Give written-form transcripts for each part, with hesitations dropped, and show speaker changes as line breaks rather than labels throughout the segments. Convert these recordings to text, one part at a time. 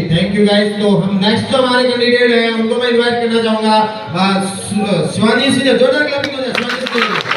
Thank you guys. तो हम next जो हमारे कैंडिडेट हैं उनको मैं इनवाइट करना चाहूंगा शिवानी सिंह। जोरदार क्लैपिंग हो जाए शिवानी सिंह।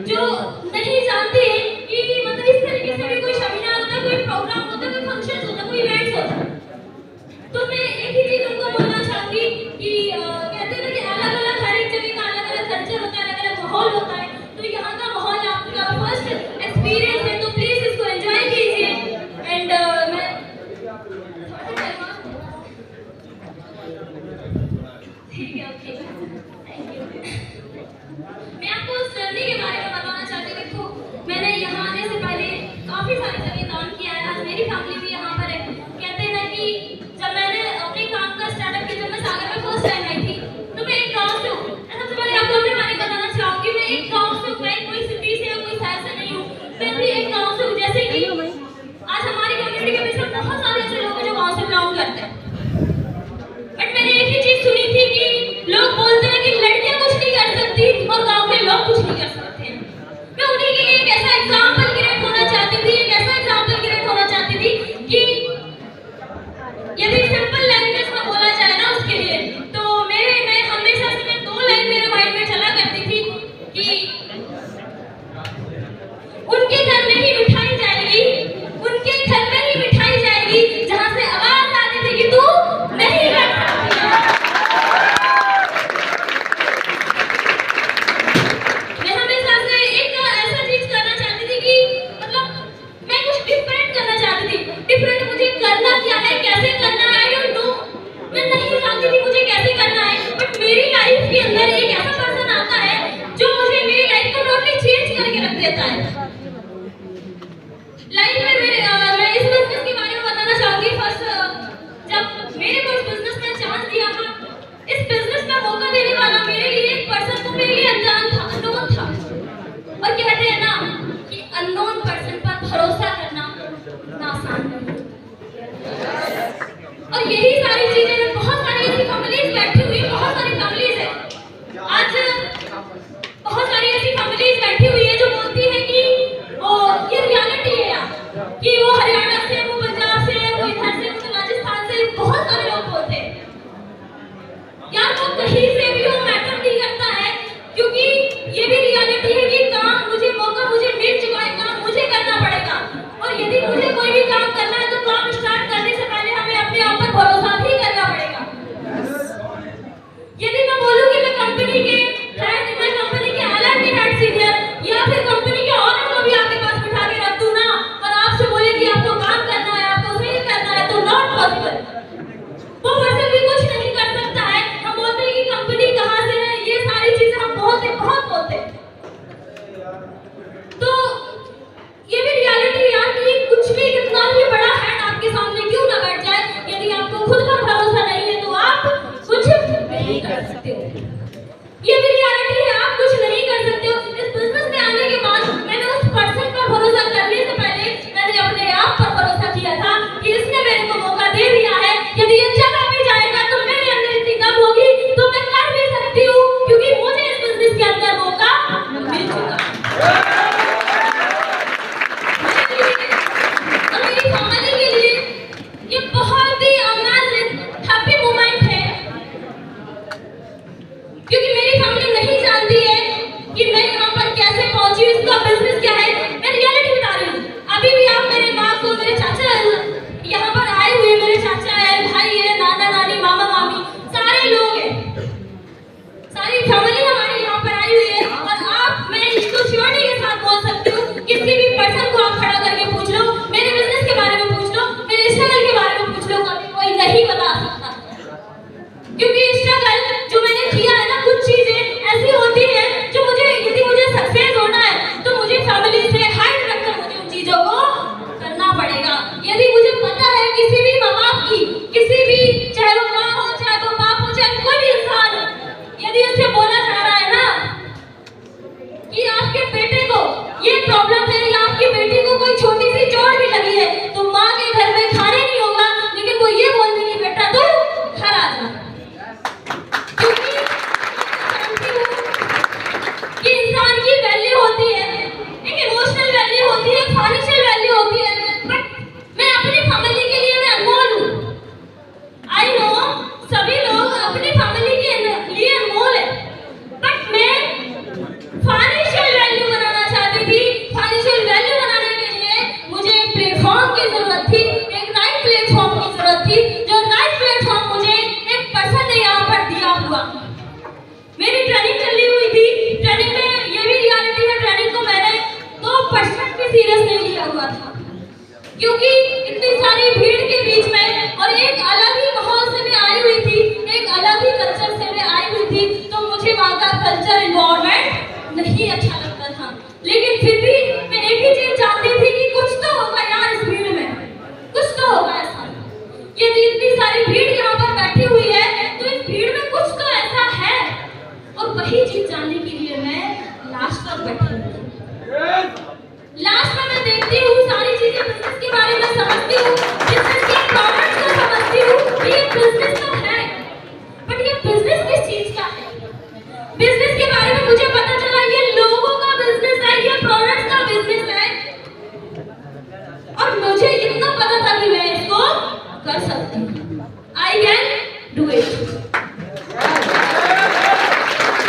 जो नहीं तो यहाँ का माहौल आपका फर्स्ट एक्सपीरियंस है, तो प्लीज इसको एंजॉय कीजिए। एंड मैं ठीक है, ओके, थैंक यू। मैं आपको उस जर्नी के बारे में बताना चाहती हूँ। देखो, मैंने यहाँ आने से पहले काफी सारी जगह काम किया है। आज मेरी फैमिली भी यहाँ पर है। कहते हैं ना कि जब मैंने अपने काम का स्टार्टअप किया, जब मैं सागर में फर्स्ट टाइम आई थी, तो मैं एक गांव से हूँ। सबसे पहले आपको अपने बारे में बताना चाहूंगी। मैं एक गांव से हूँ, मैं कोई सिटी से या कोई शहर से नहीं हूँ, मैं भी एक गांव से हूँ। जैसे कि आज हमारी कम्युनिटी के बीच में बहुत सारे ऐसे लोग हैं जो गांव से बिलोंग करते हैं, बट मैंने एक ही चीज सुनी थी कि लोग बोलते हैं कि लड़कियां कुछ नहीं कर सकती और गांव के लोग कुछ नहीं कर सकते हैं। मैं उन्हीं के लिए एक ऐसा एग्जाम्पल क्रिएट होना चाहती थी, एक ऐसा एग्जाम्पल क्रिएट होना चाहती थी कि यदि सिंपल लैंग्वेज में बोला जाए ना उसके लिए, तो मैं हमेशा से मैं 2 लाइन मेरे माइंड में चला करती थी कि उनके घर में ही मिठाई जाएगी, उनके घर में ही मिठाई जाएगी जहां से आवाज आती थी कि तू नहीं कर सकती है। मैं हमेशा से एक ऐसा चीज करना चाहती थी कि मतलब मैं कुछ डिफरेंट करना चाहती थी। डिफरेंट मुझे करना क्या है, कैसे करना है, आई डोंट नो। मैं नहीं जानती थी मुझे कैसे करना है, बट मेरी लाइफ के अंदर एक ऐसा पर्सन आता है जो मुझे मेरी लाइफ को टोटली चेंज करके रख देता है। लाइफ में मैं इस बिजनेस के बारे में बताना चाहूंगी। फर्स्ट जब मेरे को इस बिजनेस में चांस दिया था, इस बिजनेस में मौका देने वाला मेरे लिए एक पर्सन तो मेरे लिए अनजान था, अननोन था। और कहते हैं ना कि अननोन पर्सन पर भरोसा करना इतना आसान नहीं। और यही सारी चीजें, बहुत सारी ऐसी फैमिलीज बैठी हुई, बहुत सारी फैमिलीज है आज, बहुत सारी ऐसी फैमिलीज बैठी हुई है जो बोलती है कि ये रियलिटी है यार, कि वो हरियाणा से, वो पंजाब से, वो इधर से, वो राजस्थान से, बहुत सारे लोग बोलते हैं यार वो कहीं से भी वो मैटर नहीं करता है, क्योंकि ये भी रियलिटी है कि काम मुझे, मौका मुझे मिल चुका है, काम मुझे करना पड़ेगा। और यदि मुझे कोई भी काम करना है तो काम स्टार्ट करने से पहले हमें अपने आप पर भरोसा भी करना पड़ेगा। यदि मैं बोलूं कि मैं कंपनी के हेड, मैं कंपनी के एलआरडी हेड सीनियर या फिर कंपनी के ऑनर को भी आपके पास बिठा के रख दूं ना, और आपसे बोले कि आपको काम करना है, आपको सेल करना है, तो नॉट पॉसिबल। वो पर्सन भी कुछ नहीं कर सकता है। हम बोलते हैं कि कंपनी कहाँ से है, ये सारी चीजें हम बहुत बोलते हैं। तो ये भी रियलिटी है यार कि कुछ भी, कितना भी बड़ा हेड आपके सामने क्यों ना बैठ जाए, यदि आपको खुद पर भरोसा नहीं है तो आप कुछ नहीं कर सकते हो। ये भी रियलिटी है, आप कुछ नहीं कर सकते हो। इस बिजनेस में आने के बाद मैंने उस पर्सन पर भरोसा करने से पहले मैंने अपने आप पर भरोसा किया था कि इसने मेरे को मौका दे दिया है, यदि ये चला भी जाएगा तो मेरे अंदर इतनी दम होगी तो मैं कर भी सकती हूँ, क्योंकि मुझे इस बिजनेस के अंदर मौका मिल चुका है। और मेरी फैमिली के लिए ये बहुत ही अमेजिंग हैप्पी मोमेंट है, क्योंकि मेरी फैमिली नहीं जानती है कि मैं यहाँ पर कैसे पहुंची, इसका बिजनेस क्या है। मैं रियलिटी बता रही हूँ। अभी भी आप मेरे माँ को, मेरे चाचा यहाँ पर आए हुए, मेरे चाचा है, भाई है, नाना नानी, मामा मामी, सारे लोग हैं, सारी फैमिली हमारी यहाँ पर आई हुई है। और आप, मैं इसको श्योरिटी के साथ बोल सकती हूँ, किसी भी पर्सन को आप खड़ा करके पूछ लो, मेरे बिजनेस के बारे में पूछ लो, मेरे स्ट्रगल के बारे में पूछ लो, कभी कोई नहीं बता सकता। क्योंकि स्ट्रगल जो मैंने किया है ना, कुछ चीजें ऐसी होती है जो मुझे, यदि मुझे सक्सेस होना है तो मुझे फैमिली से हाइड रखकर मुझे उन चीजों को करना पड़ेगा। यदि मुझे पता है किसी भी माँ बाप की, किसी भी, चाहे वो माँ हो, चाहे वो बाप हो, चाहे कोई भी इंसान, यदि उससे बोला जा रहा है ना कि आपके बेटे को ये प्रॉब्लम है या आपकी बेटी को कोई छोटी सी चोट भी लगी है, तो माँ के घर में खाने नहीं होगा, लेकिन वो ये बोल देगी बेटा तू घर आ जा। क्योंकि कि इंसान की वैल्यू होती है, एक इमोशनल वैल्यू होती है, एक फाइनेंशियल वैल्यू होती है, बट मैं अपनी फैमिली के लिए मैं अनमोल हूँ। आई नो सभी लोग अपनी फैमिली के लिए अनमोल है, बट मैं फाइनेंशियल वैल्यू बनाना चाहती थी। फाइनेंशियल वैल्यू बनाने के लिए मुझे एक प्लेटफॉर्म की जरूरत थी, हुआ था, क्योंकि इतनी सारी भीड़ के बीच में और एक अलग ही माहौल से मैं आई हुई थी, एक अलग ही कल्चर से मैं आई हुई थी, तो मुझे वहाँ का कल्चर इन्वायरमेंट नहीं अच्छा लगता था। लेकिन फिर भी मैं एक ही चीज जानती थी कि कुछ तो होगा यार इस भीड़ में, कुछ तो होगा ऐसा। यदि इतनी सारी भीड़ यहाँ पर बैठी हुई है तो इस भीड़ में कुछ तो ऐसा है, और वही चीज जानने के लिए मैं लास्ट तक बैठी हुई। लास्ट में मैं देखती हूँ सारी चीजें, बिजनेस के बारे में समझती हूँ, बिजनेस के प्रोडक्ट्स को समझती हूँ, ये बिजनेस तो है, बट ये बिजनेस किस चीज का है? बिजनेस के बारे में मुझे पता चला ये लोगों का बिजनेस है, ये प्रोडक्ट्स का बिजनेस है, और मुझे इतना पता था कि मैं इसको कर सकती हूँ। आई कैन डू इट,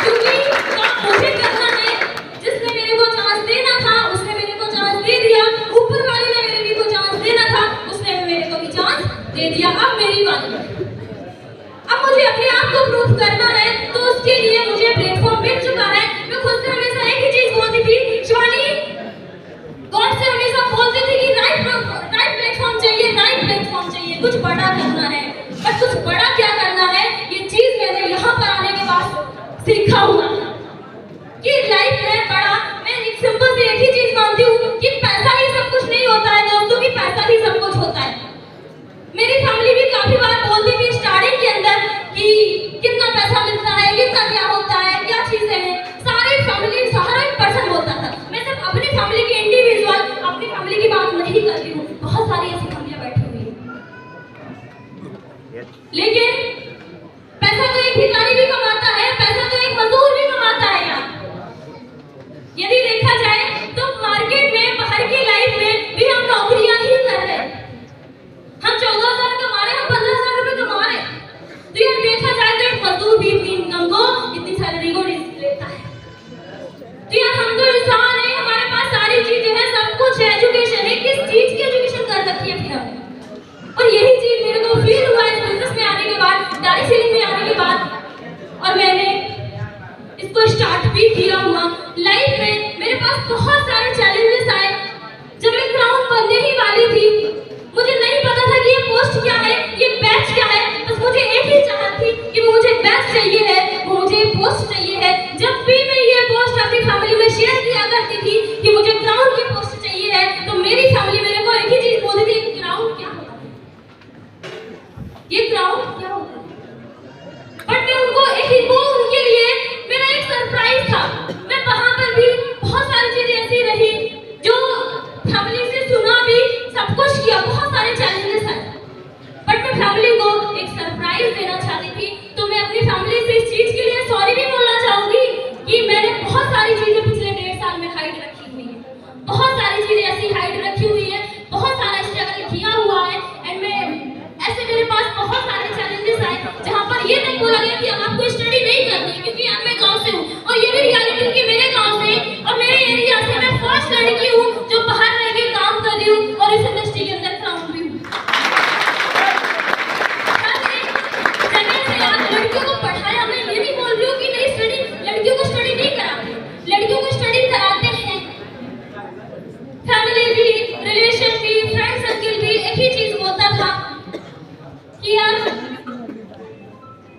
क्योंकि काम मुझे करना है। जिसने मेरे को चांस देना था उसने मेरे को चांस दे दिया, ऊपर वाले ने मेरे को चांस देना था उसने मेरे को भी चांस दे दिया। अब मेरी बारी, अब मुझे अपने आप को प्रूव करना है, तो उसके लिए मुझे प्लेटफॉर्म मिल चुका है। मैं खुद से हमेशा एक ही चीज बोलती थी, शिवानी गॉड से हमेशा बोलती थी कि राइट प्लेटफॉर्म चाहिए, राइट प्लेटफॉर्म चाहिए, कुछ बड़ा करना है। पर कुछ बड़ा क्या करना है, ये चीज मैंने यहाँ पर आने के बाद सीखा हुआ था कि लाइफ में बड़ा, मैं एक सिंपल से एक ही चीज मानती हूँ कि पैसा ही सब कुछ नहीं होता है दोस्तों, कि पैसा ही सब कुछ होता है। मेरी फैमिली भी काफी बार बोलती थी स्टार्टिंग के अंदर कि कितना पैसा मिलता है, कितना क्या होता है, क्या चीजें हैं, सारे फैमिली हर एक पर्सन बोलता था। मैं सिर्फ अपनी फैमिली की इंडिविजुअल अपनी फैमिली की बात नहीं कर रही हूँ, बहुत सारी ऐसी फैमिलियां बैठी हुई है। लेकिन पैसा तो एक भिखारी भी कमाता है, पैसा तो एक मजदूर भी कमाता है यार। यदि देखा जाए तो मार्केट में, बाहर की लाइफ में भी हम नौकरियां ही कर रहे हैं। हम 14,000 कमा रहे हैं, हम 15,000 रुपए कमा रहे हैं। तो यार देखा जाए तो एक मजदूर भी इतनी इनकम को, इतनी सैलरी को लेता है। तो यार हम तो इंसान है, हमारे पास सारी चीजें हैं, सब कुछ है, एजुकेशन है, किस चीज की एजुकेशन कर रखी है फिर हमने? और यही चीज मेरे को फील हुआ इस बिजनेस में आने के बाद, डायरेक्ट सेलिंग में आने के बाद, और मैंने इसको स्टार्ट भी किया हुआ। लाइफ में मेरे पास बहुत सारे चैलेंजेस आए। जब मैं ग्राउंड बनने ही वाली थी, मुझे नहीं पता था कि ये पोस्ट क्या है, ये बैच क्या है, बस मुझे एक ही चाहत थी कि वो मुझे बैच चाहिए है, वो मुझे पोस्ट चाहिए है। जब भी मैं ये पोस्ट अपनी फैमिली में शेयर किया करती थी कि मुझे ग्राउंड की पोस्ट चाहिए है, तो मेरी फैमिली मेरे को एक ही चीज बोलती थी, ग्राउंड क्या होता है, ये ग्राउंड क्या होता है? बट मैं उनको वो उनके लिए मेरा एक सरप्राइज था। मैं वहां पर भी बहुत सारी चीजें ऐसी रही जो फैमिली से सुना भी, सब कुछ किया, बहुत सारे चैलेंजेस आए, बट मैं फैमिली को एक सरप्राइज देना चाहती थी। तो मैं अपनी फैमिली से इस चीज के लिए सॉरी भी बोलना चाहूंगी कि मैंने बहुत सारी चीजें पिछले 1.5 साल में हाइड रखी हुई है, बहुत सारी चीजें ऐसी हाइड रखी हुई है, बहुत सारा स्ट्रगल किया हुआ है। एंड मैं ऐसे मेरे पास बहुत सारे चैलेंजेस आए जहां पर ये नहीं बोला गया कि अब आपको स्टडी नहीं करनी, क्योंकि अब मैं गांव से हूं और ये भी रियलिटी कि मेरे गांव से और मेरे एरिया से मैं फर्स्ट लड़की हूं जो बाहर रह के काम कर रही हूं और इस इंडस्ट्री के अंदर क्राउन भी हूं। जगह से यार लड़कियों को पढ़ाया, मैं ये नहीं बोल रही हूं कि नहीं स्टडी, लड़कियों को स्टडी नहीं कराते, लड़कियों को स्टडी कराते हैं। फैमिली भी, रिलेशन भी, फ्रेंड सर्किल भी एक ही चीज बोलता था कि यार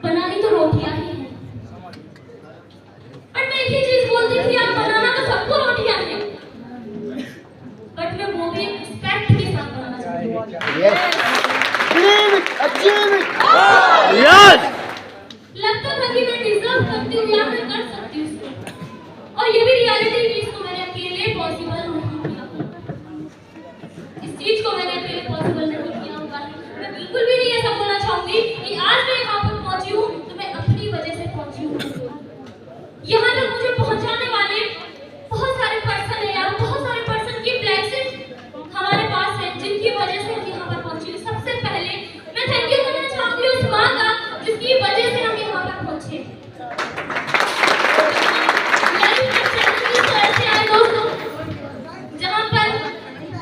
बनानी तो रोटियां ही हैं, और मैं एक ही चीज बोलती थी यार बनाना तो सबको रोटियां हैं, बट मैं वो भी रिस्पेक्ट के साथ बनाना चाहती हूँ। लगता था कि मैं डिजर्व करती हूँ या मैं कर सकती हूँ इसको, और ये भी रियलिटी कि इसको मैंने अकेले पॉसिबल नहीं किया, इस चीज को मैंने अकेले पॉसिबल नहीं किया हुआ है। मैं बिल्कुल भी नहीं ऐसा बोलना चाहूंगी कि आज मैं यहाँ पर पहुंची हूँ तो मैं अपनी वजह से पहुंची हूँ। यहाँ तक मुझे पहुंचाने वाले बहुत सारे पर्सन है यार, बहुत सारे पर्सन की ब्लेसिंग हमारे पास है, जिनकी वजह से हम यहाँ पर पहुंची हूँ। सबसे पहले मैं थैंक यू करना चाहूंगी उस माँ का जिसकी वजह से हम यहाँ पर पहुंचे। लाइफ में चैलेंजेस तो ऐसे आए दोस्तों जहाँ पर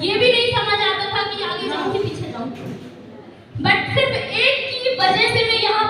ये भी नहीं समझ आता था कि आगे जाऊँ कि पीछे जाऊँ, बट सिर्फ एक की वजह से मैं यहाँ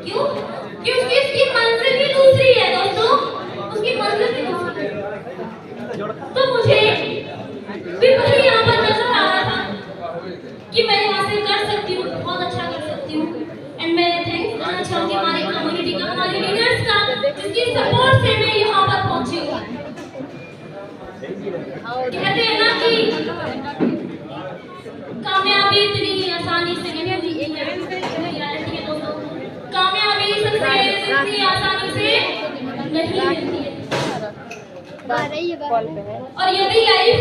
क्यों? क्योंकि उसकी मंजिल भी दूसरी है दोस्तों, उसकी मंजिल भी दूसरी है। तो मुझे भी वही यहाँ पर नजर आ रहा था कि मैं यहाँ से कर सकती हूँ, बहुत अच्छा कर सकती हूँ। एंड मैं थैंक्स करना चाहूँगी हमारी कम्युनिटी का, हमारे लीडर्स का, जिसकी सपोर्ट से मैं यहाँ पर पहुँची हूँ। कहते हैं ना कि कामयाबी इतनी आसानी से नहीं मिलती है, रियलिटी है दोस्तों, कामयाबी सक्सेस इतनी आसानी से नहीं मिलती है। और यदि लाइफ